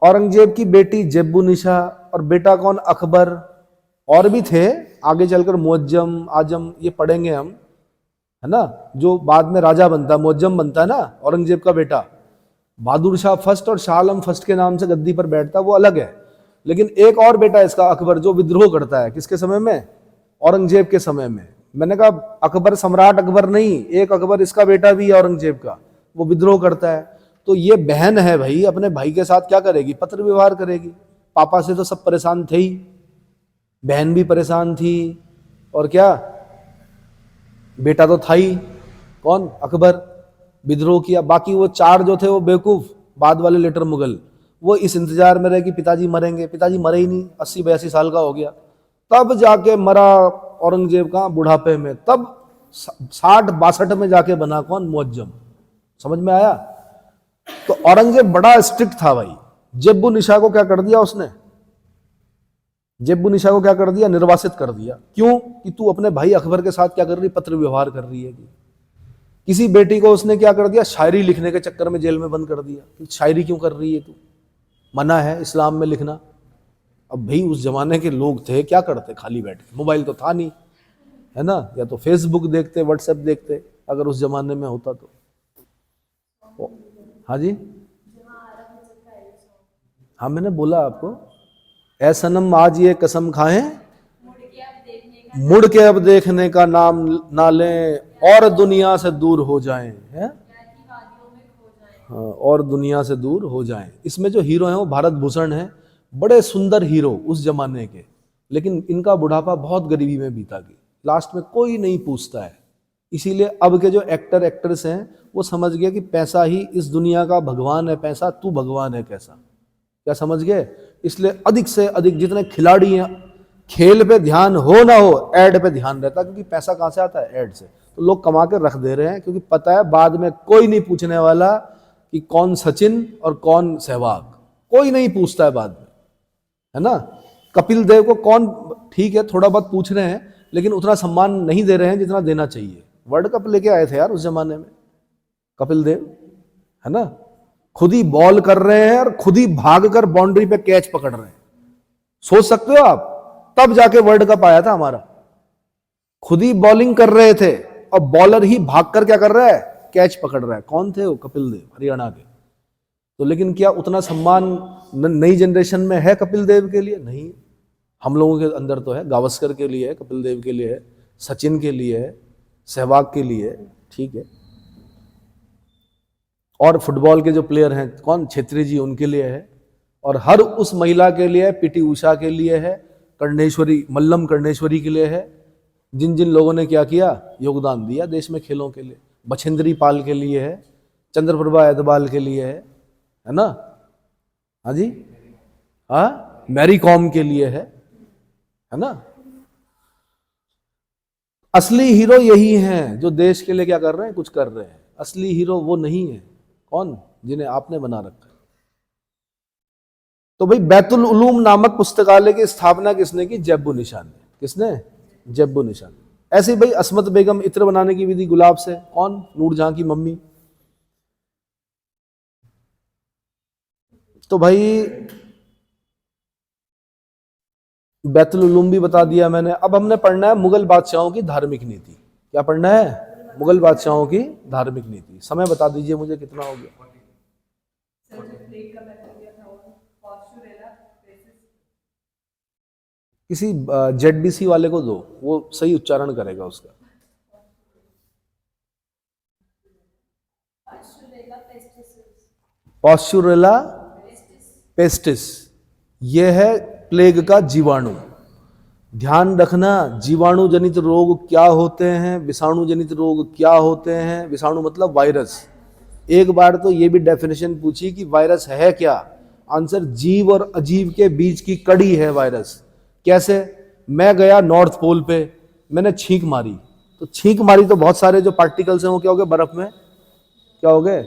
औरंगजेब की बेटी जैबुनिशा और बेटा कौन? अकबर। और भी थे, आगे चलकर मुअज्जम, आजम, ये पढ़ेंगे हम, है ना। जो बाद में राजा बनता है, मुअज्जम बनता है ना, औरंगजेब का बेटा। बहादुर शाह फर्स्ट और शाह आलम फर्स्ट के नाम से गद्दी पर बैठता है, वो अलग है। लेकिन एक और बेटा इसका अकबर, जो विद्रोह करता है, किसके समय में? औरंगजेब के समय में। मैंने कहा अकबर सम्राट अकबर नहीं, एक अकबर इसका बेटा भी है औरंगजेब का, वो विद्रोह करता है। तो ये बहन है भाई, अपने भाई के साथ क्या करेगी? पत्र व्यवहार करेगी। पापा से तो सब परेशान थे ही, बहन भी परेशान थी, और क्या, बेटा तो था ही कौन? अकबर। विद्रोह किया। बाकी वो चार जो थे वो बेवकूफ, बाद वाले लेटर मुगल, वो इस इंतजार में रहे कि पिताजी मरेंगे। पिताजी मरे ही नहीं, 80-82 साल का हो गया, तब जाके मरा औरंगजेब का बुढ़ापे में, तब 60-62 में जाके बना कौन? मुअज्जम। समझ में आया? तो औरंगजेब बड़ा स्ट्रिक्ट था भाई। जैबुनिशा को क्या कर दिया उसने? जैबुनिशा को क्या कर दिया? निर्वासित कर दिया। क्यों? कि तू अपने भाई अकबर के साथ क्या कर रही? पत्र व्यवहार कर रही है। किसी बेटी को उसने क्या कर दिया? शायरी लिखने के चक्कर में जेल में बंद कर दिया। कि शायरी क्यों कर रही है तू? मना है इस्लाम में लिखना। अब भाई उस जमाने के लोग थे, क्या करते? खाली बैठ के, मोबाइल तो था नहीं, है ना, या तो फेसबुक देखते, व्हाट्सएप देखते, अगर उस जमाने में होता तो। हाँ जी, हाँ मैंने बोला आपको, ऐ सनम आज ये कसम खाएं, मुड़ के अब देखने का नाम ना लें, और दुनिया से दूर हो जाएं, है? हाँ, और दुनिया से दूर हो जाएं। इसमें जो हीरो हैं वो भारत भूषण है, बड़े सुंदर हीरो उस जमाने के, लेकिन इनका बुढ़ापा बहुत गरीबी में बीता गई। लास्ट में कोई नहीं पूछता है। इसीलिए अब के जो एक्टर एक्ट्रेस हैं वो समझ गए कि पैसा ही इस दुनिया का भगवान है, पैसा, तू भगवान है कैसा, क्या समझ गए? इसलिए अधिक से अधिक जितने खिलाड़ी हैं, खेल पे ध्यान हो ना हो, एड पे ध्यान रहता है, क्योंकि पैसा कहाँ से आता है? एड से। तो लोग कमा के रख दे रहे हैं, क्योंकि पता है बाद में कोई नहीं पूछने वाला कि कौन सचिन और कौन सहवाग, कोई नहीं पूछता है बाद में, है ना। कपिल देव को कौन, ठीक है थोड़ा बहुत पूछ रहे हैं, लेकिन उतना सम्मान नहीं दे रहे हैं जितना देना चाहिए। वर्ल्ड कप लेके आए थे यार उस जमाने में कपिल देव, है ना। खुद ही बॉल कर रहे हैं और खुद ही भागकर बाउंड्री पे कैच पकड़ रहे हैं। सोच सकते हो आप? तब जाके वर्ल्ड कप आया था हमारा। खुद ही बॉलिंग कर रहे थे और बॉलर ही भागकर क्या कर रहा है? कैच पकड़ रहा है। कौन थे वो? कपिल देव, हरियाणा के। तो लेकिन क्या उतना सम्मान नई जनरेशन में है कपिल देव के लिए? नहीं। हम लोगों के अंदर तो है, गावस्कर के लिए है, कपिल देव के लिए है, सचिन के लिए है, सहवाग के लिए, ठीक है। और फुटबॉल के जो प्लेयर हैं कौन? छेत्री जी, उनके लिए है। और हर उस महिला के लिए है, पीटी उषा के लिए है, कर्णेश्वरी, मल्लम कर्णेश्वरी के लिए है, जिन जिन लोगों ने क्या किया? योगदान दिया देश में खेलों के लिए। बछेंद्री पाल के लिए है, चंद्रप्रभा एतबाल के लिए है ना। हाँ जी, हाँ, मैरी कॉम के लिए है ना। असली हीरो यही हैं जो देश के लिए क्या कर रहे हैं? कुछ कर रहे हैं। असली हीरो वो नहीं है। कौन? जिन्हें आपने बना रखा है। तो भाई बैतुल उलूम नामक पुस्तकालय की स्थापना किसने की? जैबुनिशा ने। किसने? जैबुनिशा ने। ऐसे ही भाई असमत बेगम इत्र बनाने की विधि गुलाब से, कौन? नूरजहां की मम्मी। तो भाई बैतुल उलूम भी बता दिया मैंने। अब हमने पढ़ना है मुगल बादशाहों की धार्मिक नीति। क्या पढ़ना है? मुगल बादशाहों की धार्मिक नीति। समय बता दीजिए मुझे कितना हो गया। किसी जेडबीसी वाले को दो, वो सही उच्चारण करेगा उसका। पॉस्चुरेला पेस्टिस, यह है प्लेग का जीवाणु। ध्यान रखना, जीवाणु जनित रोग क्या होते हैं, विषाणु जनित रोग क्या होते हैं। विषाणु मतलब वायरस। एक बार तो ये भी डेफिनेशन पूछी कि वायरस है क्या। आंसर, जीव और अजीव के बीच की कड़ी है वायरस। कैसे? मैं गया नॉर्थ पोल पे, मैंने छींक मारी, तो छींक मारी तो बहुत सारे जो पार्टिकल्स हैं वो क्या हो गए, बर्फ में क्या हो गए।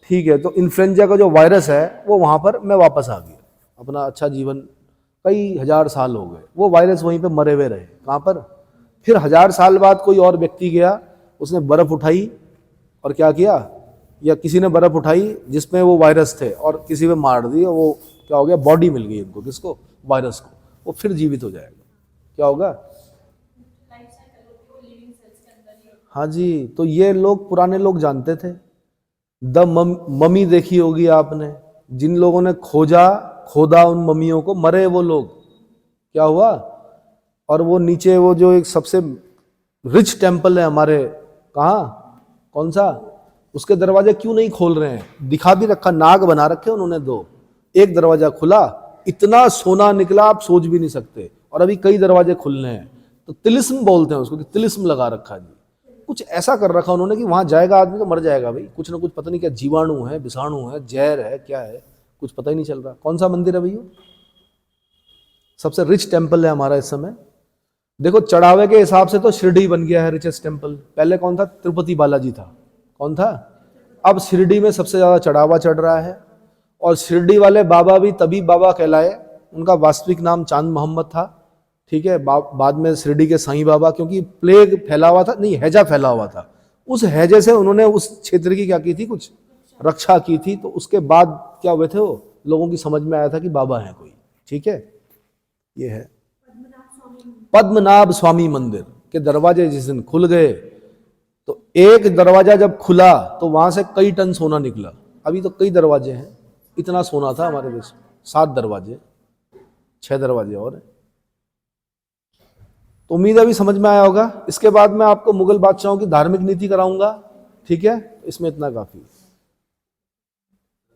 ठीक है, तो इन्फ्लुएंजा का जो वायरस है वो वहां पर मैं वापस आ गया, अपना अच्छा जीवन, कई हजार साल हो गए, वो वायरस वहीं पे मरे हुए रहे। कहाँ पर? फिर 1000 साल बाद कोई और व्यक्ति गया, उसने बर्फ उठाई और क्या किया, या किसी ने बर्फ उठाई जिसमें वो वायरस थे और किसी पे मार दी, और वो क्या हो गया, बॉडी मिल गई उनको। किसको? वायरस को। वो फिर जीवित हो जाएगा। क्या होगा? हाँ जी, तो ये लोग, पुराने लोग जानते थे। द ममी देखी होगी आपने, जिन लोगों ने खोदा उन मम्मियों को, मरे वो लोग, क्या हुआ। और वो नीचे वो जो एक सबसे रिच टेम्पल है हमारे, कहाँ, कौन सा, उसके दरवाजे क्यों नहीं खोल रहे हैं? दिखा भी रखा, नाग बना रखे उन्होंने दो, एक दरवाजा खुला, इतना सोना निकला आप सोच भी नहीं सकते, और अभी कई दरवाजे खुलने हैं। तो तिलिस्म बोलते हैं उसको, कि तिलिस्म लगा रखा जी, कुछ ऐसा कर रखा उन्होंने कि वहां जाएगा आदमी तो मर जाएगा भाई। कुछ ना कुछ पता नहीं क्या जीवाणु है, विषाणु है, जहर है, क्या है, कुछ पता ही नहीं चल रहा। कौन सा मंदिर है भैया? सबसे रिच टेम्पल है हमारा इस समय। देखो, चढ़ावे के हिसाब से तो शिरडी बन गया है रिचेस्ट टेम्पल। पहले कौन था? तिरुपति बालाजी था। कौन था? अब शिरडी में सबसे ज्यादा चढ़ावा चढ़ रहा है। और शिरडी वाले बाबा भी तभी बाबा कहलाए, उनका वास्तविक नाम चांद मोहम्मद था। ठीक है, बाद में शिरडी के साईं बाबा, क्योंकि प्लेग फैला हुआ था, नहीं हैजा फैला हुआ था, उस हैजे से उन्होंने उस क्षेत्र की क्या की थी, कुछ रक्षा की थी। तो उसके बाद क्या हुए थे वो, लोगों की समझ में आया था कि बाबा है कोई। ठीक है, ये है पद्मनाभ स्वामी मंदिर के दरवाजे जिस दिन खुल गए, तो एक दरवाजा जब खुला तो वहां से कई टन सोना निकला। अभी तो कई दरवाजे हैं, इतना सोना था हमारे देश में। 7 दरवाजे, 6 दरवाजे और हैं। तो उम्मीद अभी समझ में आया होगा। इसके बाद मैं आपको मुगल बादशाहों की धार्मिक नीति कराऊंगा। ठीक है, इसमें इतना काफी है।